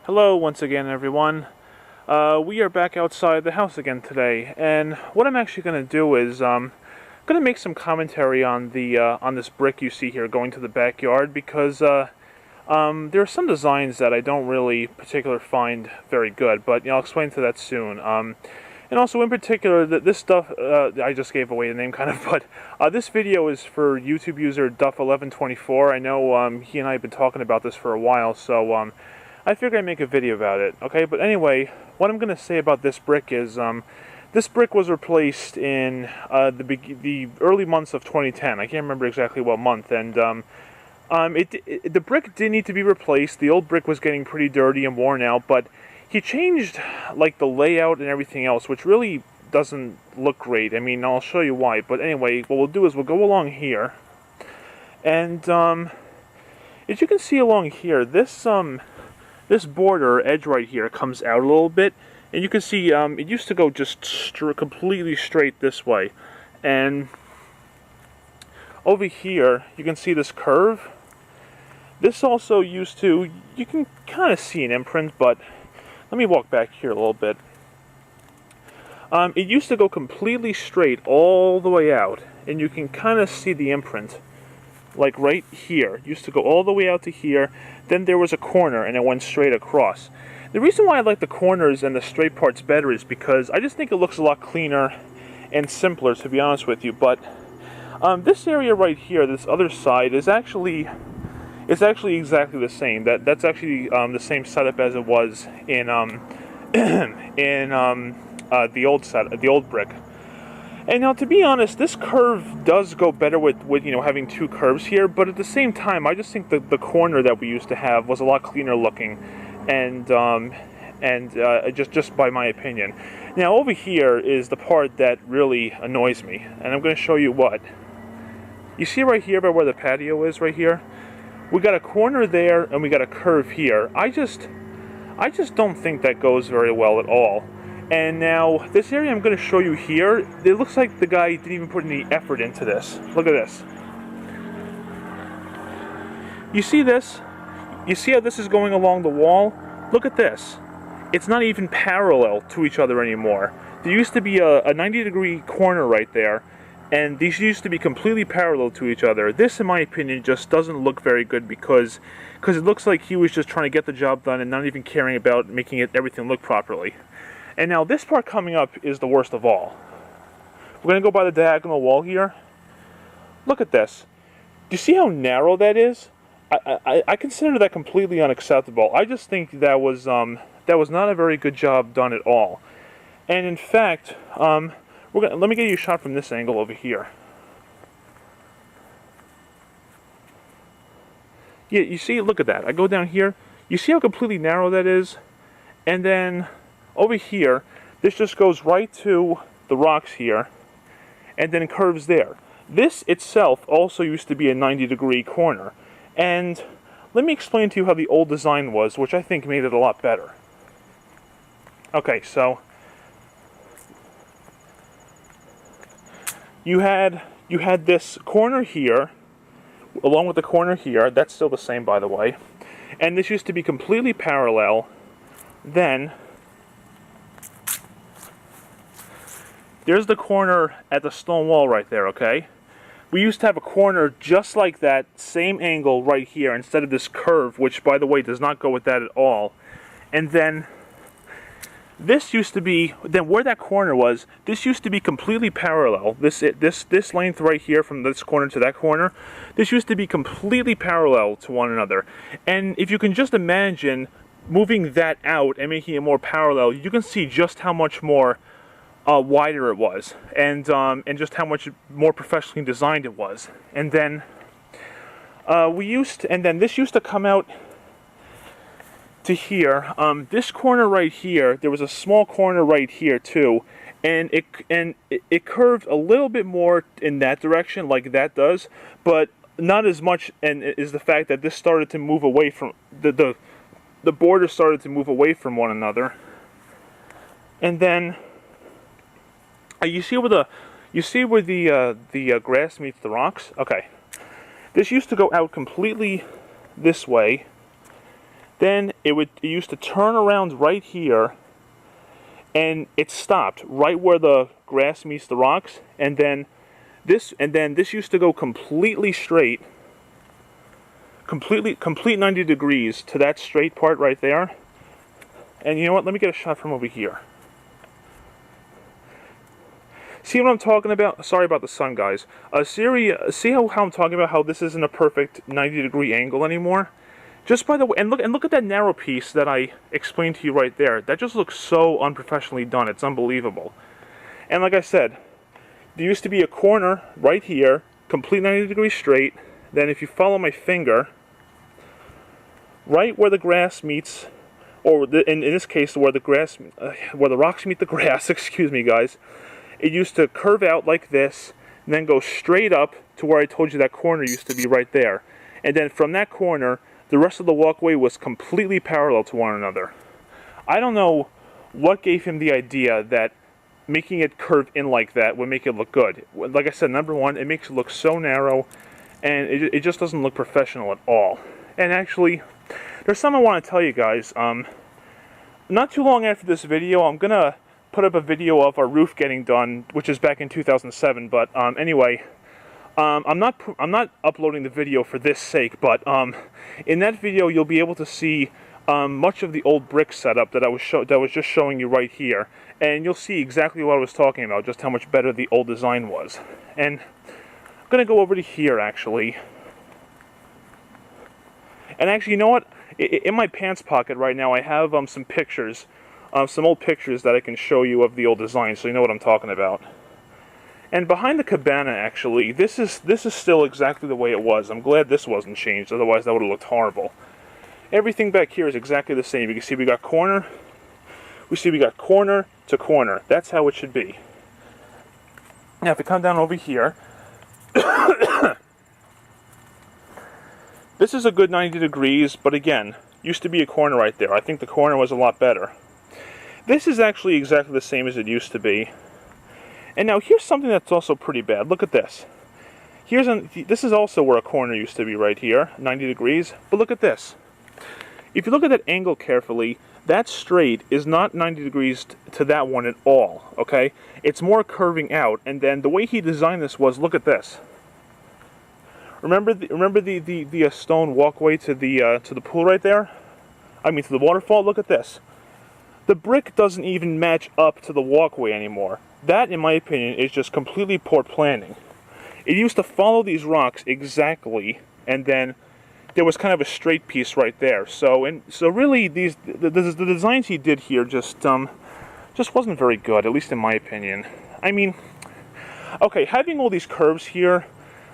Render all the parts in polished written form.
Hello once again, everyone. We are back outside the house again today, and what I'm actually going to do is going to make some commentary on the on this brick you see here going to the backyard, because there are some designs that I don't really particularly find very good, but I'll explain to that soon. And also, in particular, this stuff, I just gave away the name kind of, but this video is for YouTube user Duff1124. I know he and I have been talking about this for a while, so I figured I'd make a video about it, okay? But anyway, what I'm going to say about this brick is, this brick was replaced in the early months of 2010. I can't remember exactly what month, and the brick did need to be replaced. The old brick was getting pretty dirty and worn out, but he changed, like, the layout and everything else, which really doesn't look great. I mean, I'll show you why. But anyway, what we'll do is we'll go along here, and as you can see along here, this border edge right here comes out a little bit, and you can see it used to go just completely straight this way, and over here you can see this curve. This also used to, you can kind of see an imprint, but let me walk back here a little bit. It used to go completely straight all the way out, and you can kind of see the imprint. Like right here, it used to go all the way out to here, then there was a corner and it went straight across. The reason why I like the corners and the straight parts better is because I just think it looks a lot cleaner and simpler, to be honest with you. But this area right here, this other side, is actually exactly the same. That's actually the same setup as it was in the old brick. And now, to be honest, this curve does go better with having two curves here, but at the same time, I just think that the corner that we used to have was a lot cleaner looking, and just by my opinion. Now, over here is the part that really annoys me, and I'm going to show you what. You see right here by where the patio is, right here? We got a corner there, and we got a curve here. I just don't think that goes very well at all. And now, this area I'm going to show you here, it looks like the guy didn't even put any effort into this. Look at this. You see this? You see how this is going along the wall? Look at this. It's not even parallel to each other anymore. There used to be a 90-degree corner right there, and these used to be completely parallel to each other. This, in my opinion, just doesn't look very good because it looks like he was just trying to get the job done and not even caring about making everything look properly. And now this part coming up is the worst of all. We're going to go by the diagonal wall here. Look at this. Do you see how narrow that is? I consider that completely unacceptable. I just think that was not a very good job done at all. And in fact, let me get you a shot from this angle over here. Yeah, you see, look at that. I go down here. You see how completely narrow that is? And then over here, this just goes right to the rocks here, and then curves there. This itself also used to be a 90-degree corner. And let me explain to you how the old design was, which I think made it a lot better. Okay, so you had this corner here, along with the corner here. That's still the same, by the way. And this used to be completely parallel. Then there's the corner at the stone wall right there, okay? We used to have a corner just like that, same angle right here, instead of this curve, which, by the way, does not go with that at all. And then this used to be, then where that corner was, this used to be completely parallel. This length right here from this corner to that corner, this used to be completely parallel to one another. And if you can just imagine moving that out and making it more parallel, you can see just how much more wider it was, and just how much more professionally designed it was. And then this used to come out to here. This corner right here, there was a small corner right here too, and it curved a little bit more in that direction, like that does, but not as much. And is the fact that this started to move away from the border started to move away from one another, and then. You see where the grass meets the rocks? Okay. This used to go out completely this way, Then it used to turn around right here, and it stopped right where the grass meets the rocks, and then this used to go completely straight, complete 90 degrees to that straight part right there. And you know what? Let me get a shot from over here. See what I'm talking about? Sorry about the sun, guys. See how I'm talking about how this isn't a perfect 90-degree angle anymore? Just by the way, and look at that narrow piece that I explained to you right there. That just looks so unprofessionally done. It's unbelievable. And like I said, there used to be a corner right here, complete 90 degrees straight. Then if you follow my finger, right where the grass meets, or in this case where the rocks meet the grass, excuse me, guys, it used to curve out like this, and then go straight up to where I told you that corner used to be right there. And then from that corner, the rest of the walkway was completely parallel to one another. I don't know what gave him the idea that making it curve in like that would make it look good. Like I said, number one, it makes it look so narrow, and it just doesn't look professional at all. And actually, there's something I want to tell you guys. Not too long after this video, I'm going to put up a video of our roof getting done, which is back in 2007, but anyway, I'm not uploading the video for this sake, but in that video you'll be able to see much of the old brick setup that I was just showing you right here, and you'll see exactly what I was talking about, just how much better the old design was. And I'm gonna go over to here actually, and actually, you know what? In my pants pocket right now, I have some pictures, some old pictures that I can show you of the old design, so you know what I'm talking about. And behind the cabana, actually, this is still exactly the way it was. I'm glad this wasn't changed, otherwise that would have looked horrible. Everything back here is exactly the same. You can see we got corner to corner. That's how it should be. Now if we come down over here, this is a good 90 degrees, but again, used to be a corner right there. I think the corner was a lot better. This is actually exactly the same as it used to be. And now here's something that's also pretty bad. Look at this. This is also where a corner used to be right here, 90 degrees. But look at this. If you look at that angle carefully, that straight is not 90 degrees to that one at all, okay? It's more curving out. And then the way he designed this was, look at this. Remember the stone walkway to the pool right there? I mean to the waterfall? Look at this. The brick doesn't even match up to the walkway anymore. That, in my opinion, is just completely poor planning. It used to follow these rocks exactly, and then there was kind of a straight piece right there. So really, the designs he did here just wasn't very good, at least in my opinion. I mean, okay, having all these curves here,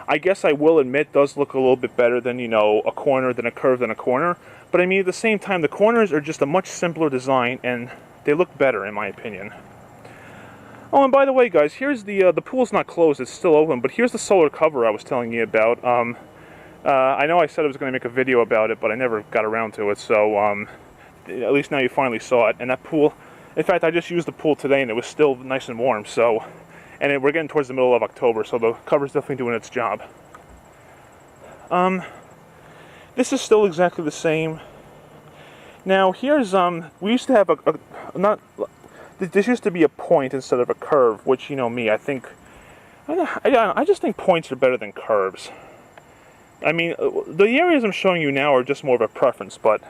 I guess I will admit, does look a little bit better than, you know, a corner than a curve than a corner. But I mean, at the same time, the corners are just a much simpler design, and they look better, in my opinion. Oh, and by the way, guys, here's the pool's not closed, it's still open, but here's the solar cover I was telling you about. I know I said I was going to make a video about it, but I never got around to it, so at least now you finally saw it. And that pool, in fact, I just used the pool today, and it was still nice and warm, so, and we're getting towards the middle of October, so the cover's definitely doing its job. This is still exactly the same. Now, here's, we used to have this used to be a point instead of a curve, which, you know me, I just think points are better than curves. I mean, the areas I'm showing you now are just more of a preference, but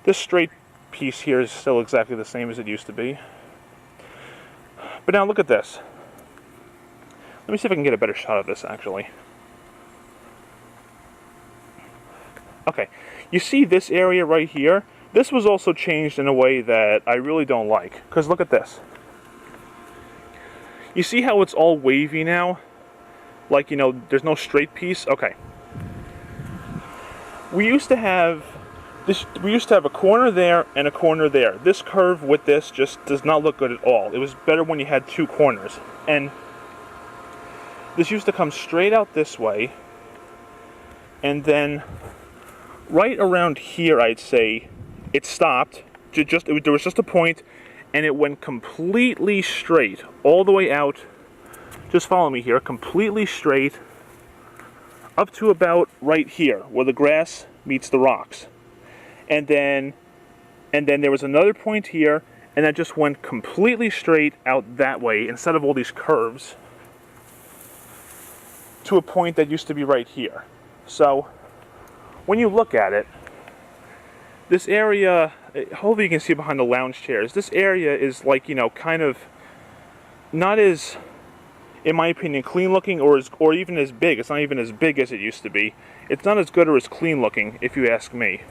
this straight piece here is still exactly the same as it used to be. But now look at this. Let me see if I can get a better shot of this, actually. Okay, you see this area right here? This was also changed in a way that I really don't like. Because look at this. You see how it's all wavy now? Like, you know, there's no straight piece? Okay. We used to have a corner there and a corner there. This curve with this just does not look good at all. It was better when you had two corners. And this used to come straight out this way. And then right around here, I'd say, it stopped. There was just a point, and it went completely straight all the way out. Just follow me here, completely straight up to about right here, where the grass meets the rocks. and then there was another point here, and that just went completely straight out that way instead of all these curves to a point that used to be right here. So when you look at it, this area, hopefully you can see behind the lounge chairs, this area is like, you know, kind of not as, in my opinion, clean looking or even as big. It's not even as big as it used to be. It's not as good or as clean looking, if you ask me.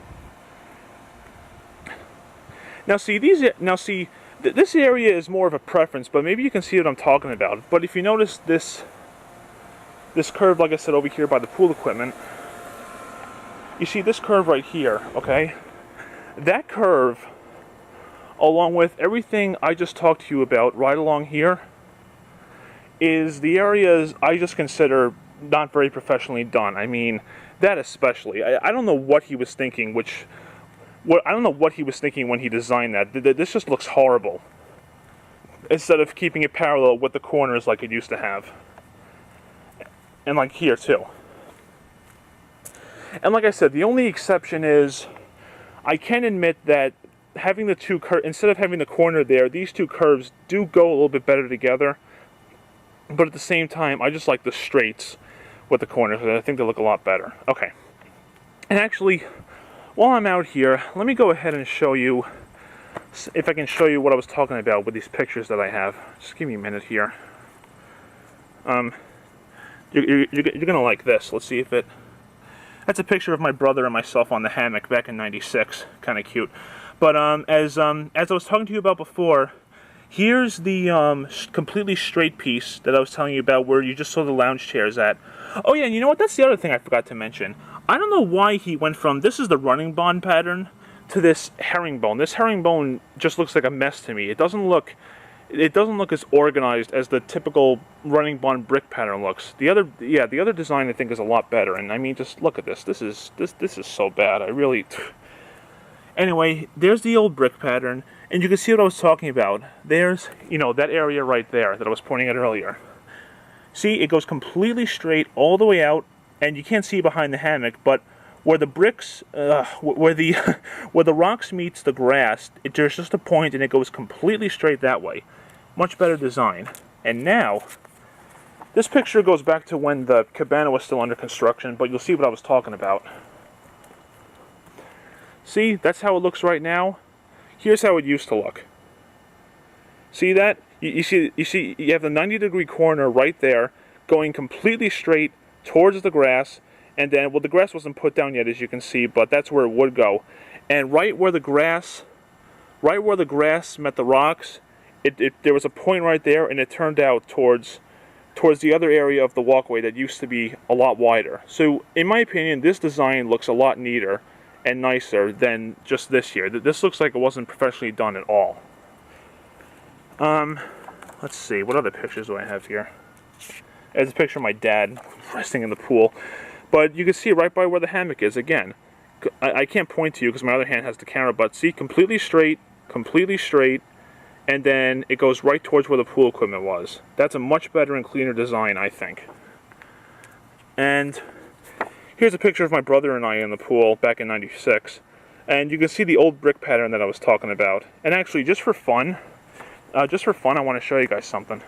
Now see, this area is more of a preference, but maybe you can see what I'm talking about. But if you notice this curve, like I said, over here by the pool equipment, you see this curve right here, okay? That curve, along with everything I just talked to you about right along here, is the areas I just consider not very professionally done. I mean, that especially. I don't know what he was thinking, I don't know what he was thinking when he designed that. This just looks horrible. Instead of keeping it parallel with the corners like it used to have. And like here too. And like I said, the only exception is, I can admit that having the two curves, instead of having the corner there, these two curves do go a little bit better together. But at the same time, I just like the straights with the corners. I think they look a lot better. Okay. And actually, while I'm out here, let me go ahead and show you, if I can show you what I was talking about with these pictures that I have. Just give me a minute here. You're gonna like this. Let's see if it... That's a picture of my brother and myself on the hammock back in '96. Kind of cute. But as I was talking to you about before, here's the completely straight piece that I was telling you about, where you just saw the lounge chairs at. Oh yeah, and you know what? That's the other thing I forgot to mention. I don't know why he went from, this is the running bond pattern, to this herringbone. This herringbone just looks like a mess to me. It doesn't look as organized as the typical running bond brick pattern looks. The other design I think is a lot better. And I mean, just look at this. This is so bad. I really... Anyway, there's the old brick pattern, and you can see what I was talking about. There's, you know, that area right there that I was pointing at earlier. See, it goes completely straight all the way out, and you can't see behind the hammock, but where the bricks, where the rocks meets the grass, there's just a point, and it goes completely straight that way. Much better design. And now, this picture goes back to when the cabana was still under construction, but you'll see what I was talking about. See, that's how it looks right now. Here's how it used to look. See that? You see, you have the 90-degree corner right there, going completely straight towards the grass, and then, well, the grass wasn't put down yet, as you can see, but that's where it would go. And right where the grass met the rocks, there was a point right there, and it turned out towards the other area of the walkway that used to be a lot wider. So, in my opinion, this design looks a lot neater and nicer than just this here. This looks like it wasn't professionally done at all. Let's see, what other pictures do I have here? There's a picture of my dad resting in the pool. But you can see right by where the hammock is, again. I can't point to you because my other hand has the camera, but see, completely straight, and then it goes right towards where the pool equipment was. That's a much better and cleaner design, I think. And here's a picture of my brother and I in the pool back in '96. And you can see the old brick pattern that I was talking about. And actually, just for fun, I want to show you guys something.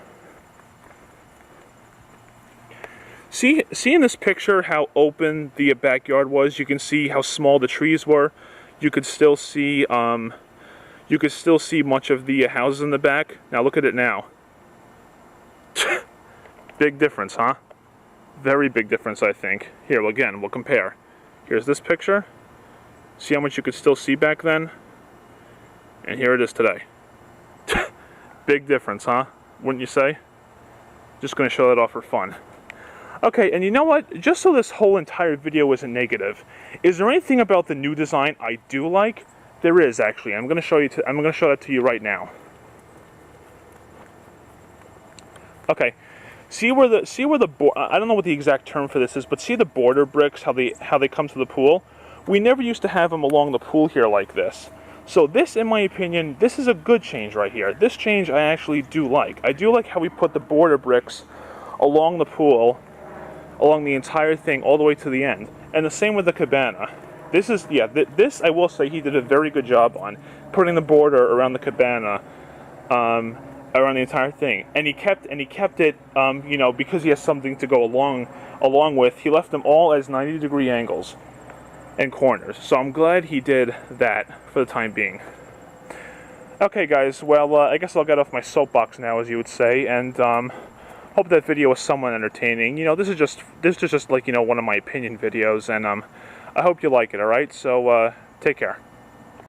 See in this picture how open the backyard was? You can see how small the trees were. You could still see much of the houses in the back. Now look at it now. Big difference, huh? Very big difference, I think. Here, well, again, we'll compare. Here's this picture. See how much you could still see back then? And here it is today. Big difference, huh? Wouldn't you say? Just going to show that off for fun. Okay, and you know what? Just so this whole entire video isn't negative, is there anything about the new design I do like? There is, actually. I'm going to show that to you right now. Okay. See where the I don't know what the exact term for this is, but see the border bricks, how they come to the pool? We never used to have them along the pool here like this. So this, in my opinion, this is a good change right here. This change I actually do like. I do like how we put the border bricks along the pool, along the entire thing, all the way to the end. And the same with the cabana. This is, yeah, this I will say he did a very good job on putting the border around the cabana, around the entire thing, and he kept it, you know, because he has something to go along with. He left them all as 90-degree angles and corners. So I'm glad he did that for the time being. Okay, guys. Well, I guess I'll get off my soapbox now, as you would say, and hope that video was somewhat entertaining. You know, this is just like, you know, one of my opinion videos, and I hope you like it. All right. So take care.